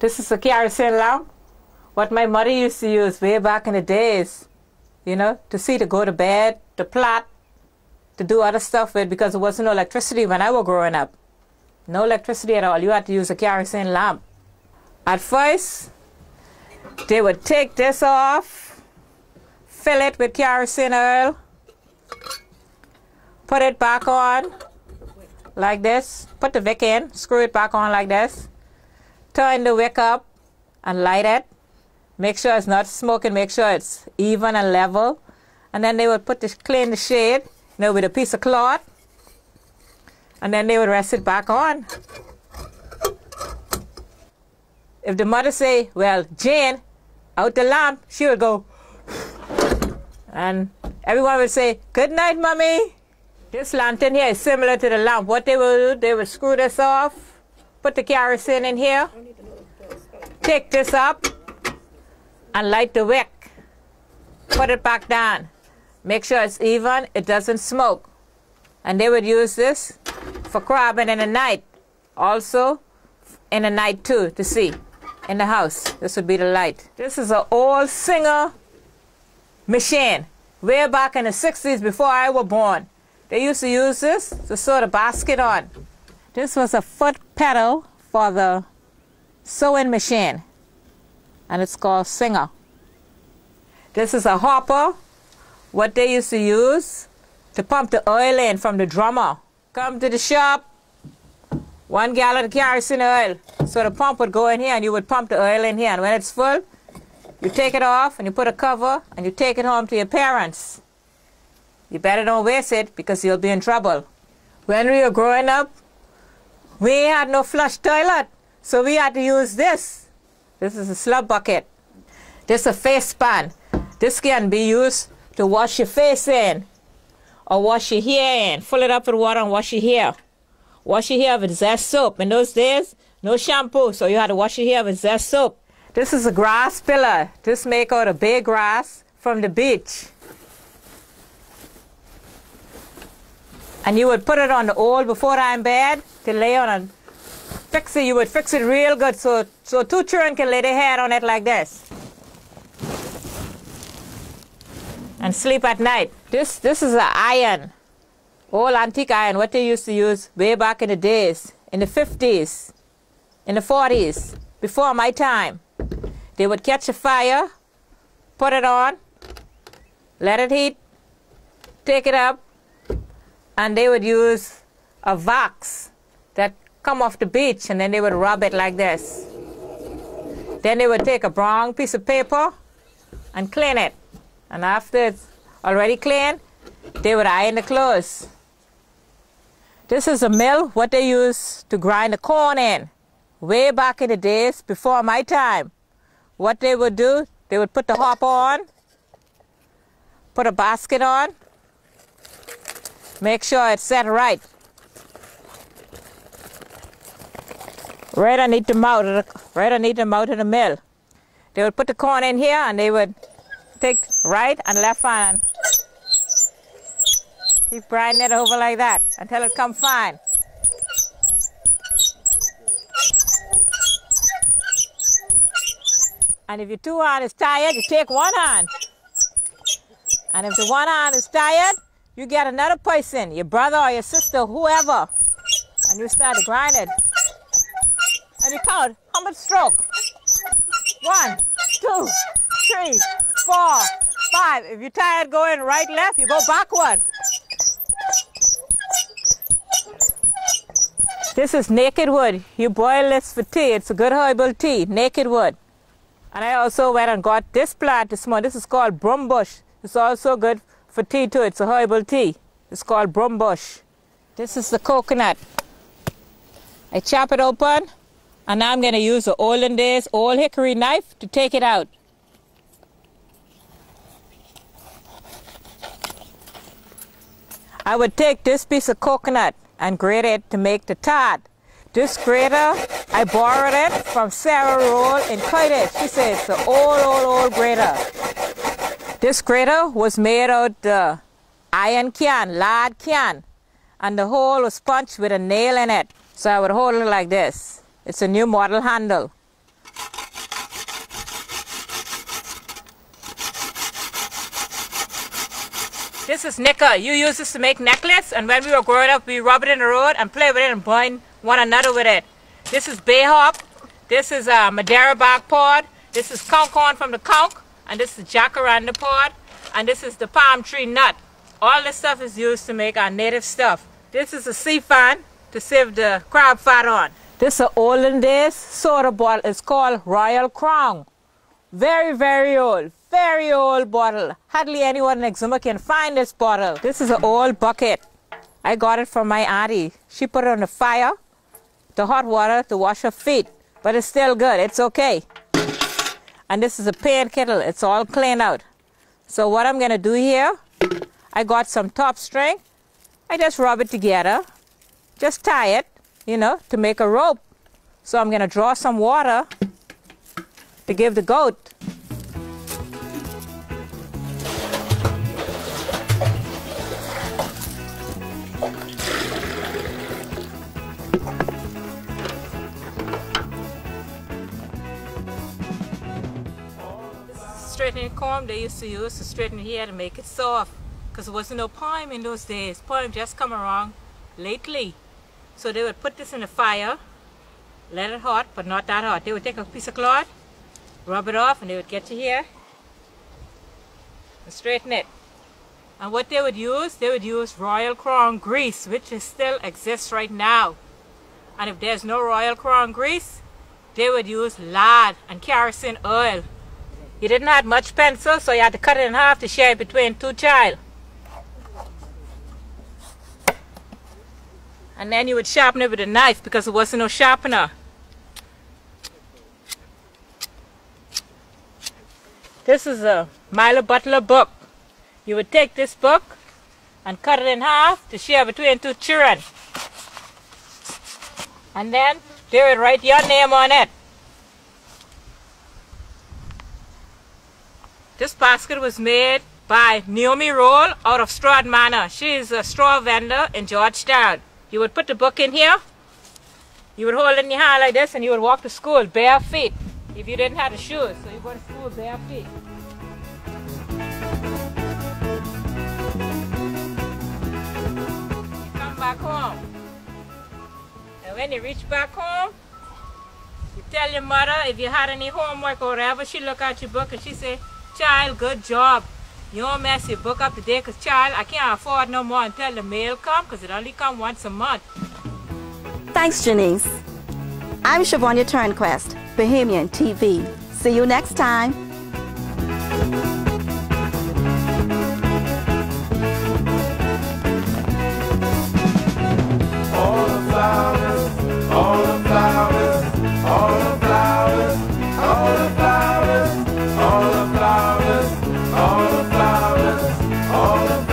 This is a kerosene lamp. What my mother used to use way back in the days, you know, to see to go to bed, to plot, to do other stuff with, because there wasn't no electricity when I was growing up. No electricity at all. You had to use a kerosene lamp. At first, they would take this off, fill it with kerosene oil, put it back on like this, put the wick in, screw it back on like this, turn the wick up and light it. Make sure it's not smoking, make sure it's even and level. And then they would clean the shade, you know, with a piece of cloth. And then they would rest it back on. If the mother say, well, Jane, out the lamp, she would go, and everyone would say, good night, mommy. This lantern here is similar to the lamp. What they would do, they would screw this off, put the kerosene in here, take this up, and light the wick. Put it back down. Make sure it's even, it doesn't smoke. And they would use this for crabbing in the night. Also, in the night too, to see. In the house, this would be the light. This is an old Singer machine. Way back in the 60s before I was born. They used to use this to sew the basket on. This was a foot pedal for the sewing machine. And it's called Singer. This is a hopper, what they used to use to pump the oil in from the drummer. Come to the shop, 1 gallon of kerosene oil. So the pump would go in here and you would pump the oil in here. And when it's full, you take it off and you put a cover and you take it home to your parents. You better don't waste it because you'll be in trouble. When we were growing up, we had no flush toilet. So we had to use this. This is a slub bucket. This is a face pan. This can be used to wash your face in or wash your hair in. Fill it up with water and wash your hair. Wash your hair with Zest soap. In those days, no shampoo, so you had to wash your hair with Zest soap. This is a grass pillar. This make out of bay grass from the beach. And you would put it on the old before time bed to lay on and fix it. You would fix it real good so 2 children can lay their head on it like this. And sleep at night. This is an iron. Old antique iron, what they used to use way back in the days, in the 50s, in the 40s, before my time. They would catch a fire, put it on, let it heat, take it up, and they would use a wax that come off the beach, and then they would rub it like this. Then they would take a brown piece of paper and clean it. And after it's already clean, they would iron the clothes. This is a mill, what they used to grind the corn in. Way back in the days, before my time. What they would do, they would put the hopper on, put a basket on, make sure it's set right. Right underneath the mouth of the mill. They would put the corn in here and they would take right and left hand. Keep grinding it over like that until it comes fine. And if your 2 hand is tired, you take 1 hand. And if the 1 hand is tired, you get another person, your brother or your sister, whoever. And you start to grind it. And you count how much stroke. 1, 2, 3, 4, 5. If you're tired going right, left, you go backward. This is naked wood. You boil this for tea. It's a good herbal tea, naked wood. And I also went and got this plant this morning. This is called broom bush. It's also good for tea too. It's a herbal tea. It's called broom bush. This is the coconut. I chop it open, and now I'm going to use the olden days old hickory knife to take it out. I would take this piece of coconut and grate it to make the tart. This grater, I borrowed it from Sarah Roll in Coitage. She said it's an old grater. This grater was made out of the iron can, lard can, and the hole was punched with a nail in it. So I would hold it like this. It's a new model handle. This is nickel. You use this to make necklace, and when we were growing up, we rub it in the road and play with it and bind one another with it. This is bay hop. This is Madeira bark pod. This is conch horn from the conch, and this is jacaranda pod, and this is the palm tree nut. All this stuff is used to make our native stuff. This is a sea fan to save the crab fat on. This is an olden days soda bottle. It's called Royal Crown. Very, very old bottle. Hardly anyone in Exuma can find this bottle. This is an old bucket. I got it from my auntie. She put it on the fire, the hot water to wash her feet. But it's still good. It's okay. And this is a pan kettle. It's all cleaned out. So what I'm going to do here, I got some top string. I just rub it together. Just tie it, you know, to make a rope. So I'm going to draw some water to give the goat. Straightening comb they used to use to straighten the hair to make it soft, because there wasn't no palm in those days. Palm just come around lately. So they would put this in the fire, let it hot, but not that hot. They would take a piece of cloth, rub it off, and they would get your hair and straighten it. And what they would use Royal Crown grease, which still exists right now. And if there's no Royal Crown grease, they would use lard and kerosene oil. You didn't have much pencil, so you had to cut it in half to share it between two child. And then you would sharpen it with a knife because there wasn't no sharpener. This is a Milo Butler book. You would take this book and cut it in half to share between two children. And then they would write your name on it. This basket was made by Naomi Roll out of Stroud Manor. She is a straw vendor in Georgetown. You would put the book in here, you would hold it in your hand like this, and you would walk to school bare feet if you didn't have the shoes. So you go to school bare feet. You come back home. And when you reach back home, you tell your mother if you had any homework or whatever. She look at your book and she say, "Child, good job. You don't mess your book up today, because child, I can't afford no more until the mail come, because it only come once a month." Thanks, Janice. I'm Shavonia Turnquest, Bahamian TV. See you next time. All the flowers, all the flowers, all the flowers, all the flowers, all the flowers, all the flowers, all the flowers.